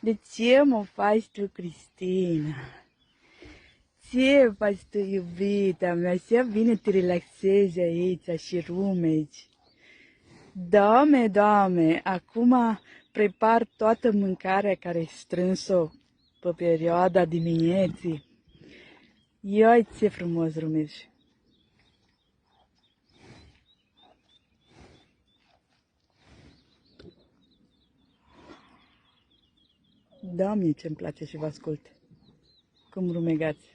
De ce mă faci tu, Cristina? Ce faci tu, iubita mea? Ce bine te relaxezi aici și rumegi. Doamne, acum prepar toată mâncarea care ai strâns-o pe perioada dimineții. Ioi, ce frumos rumegi. Doamne, ce-mi place și vă ascult. Cum rumegați.